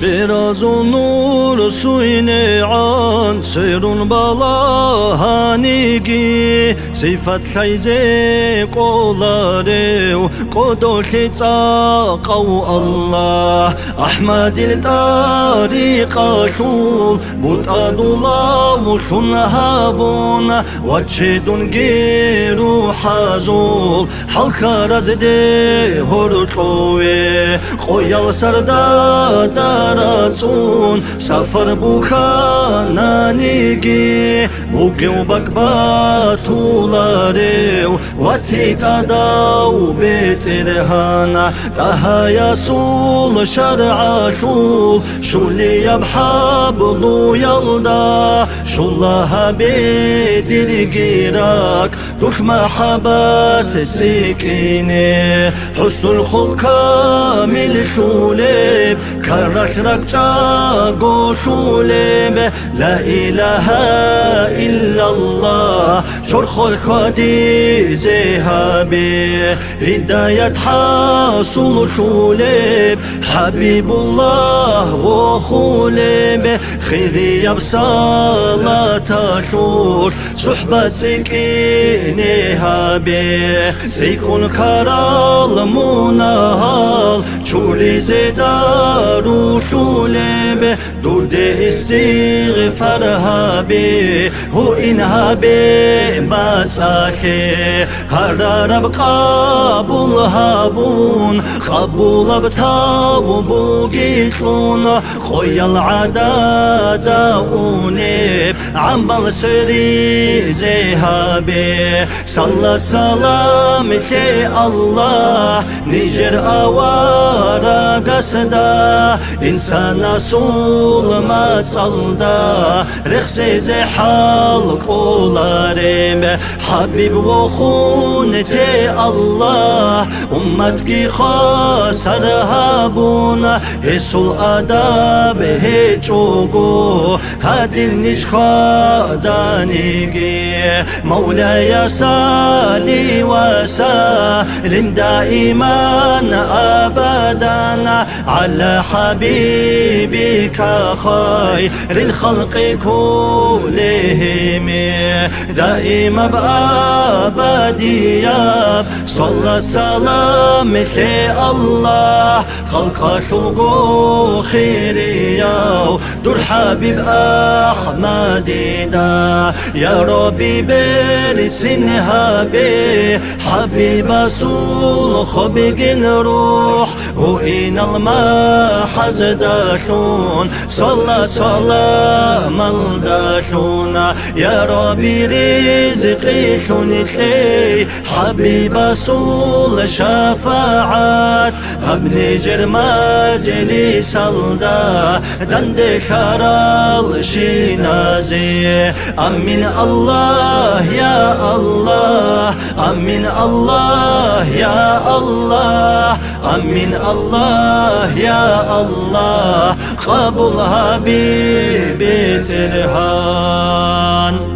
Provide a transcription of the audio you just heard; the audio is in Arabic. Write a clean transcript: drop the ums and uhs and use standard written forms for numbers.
Biraz olur suyne an serun bala hanigi sifat khayze qolarew qodol khitsa qaw Allah ahmadil tariqatul butadullah khun havun wachidun giru hazul halkarazde horqowe qoyal sarda رسول سفر بوخانا نيجي بوجي وبكبات ولاريو واتيت أداو بيت رهانا تها يسول شرع شول شولي يبحبلو يلدا شولها بيت الجيراك دوك محبات سكيني حسن الخلق كامل شولي كرك جاغو شولم لا إله إلا الله شرخ القدي زهابي هداية حاصل شولم حبيب الله وخولم خيري بصلاة شور صحبة سكيني هابي سيكون كرال مناهال شولي زدارو شولم دود استغفار هابي هو إنهابي ما تساخي هرارب قابل هابون قبول بتاو بوغيتون خويا العدا داوني عمبال سري زهابي صلى سلام تي الله نجر أوارا قصدا إنسان أصول ما صلدا رخصي زي حال قولاريم حبيب وخون تي الله أمتك خاسر هابونا هسو الأداب هيتشوغو هادي النشخا دانيجي مولاي صلي وسلم دائما أبدا على حبيبك خير الخلق كلهم دائما بأبدية صلى سلام في الله خلق شوقو خيريا دور حبيب أحمد دا يا ربي برسن هابي حبيب رسول خبق روح وإن المحز داشون صلى ملداشون يا ربي رزقي شنتلي حبيب رسول شفاعات ابن جرماجلي صلدا دند خرال شنازي أمين الله يا الله أمين الله يا الله أمين الله يا الله قبلها ببيت الرهان.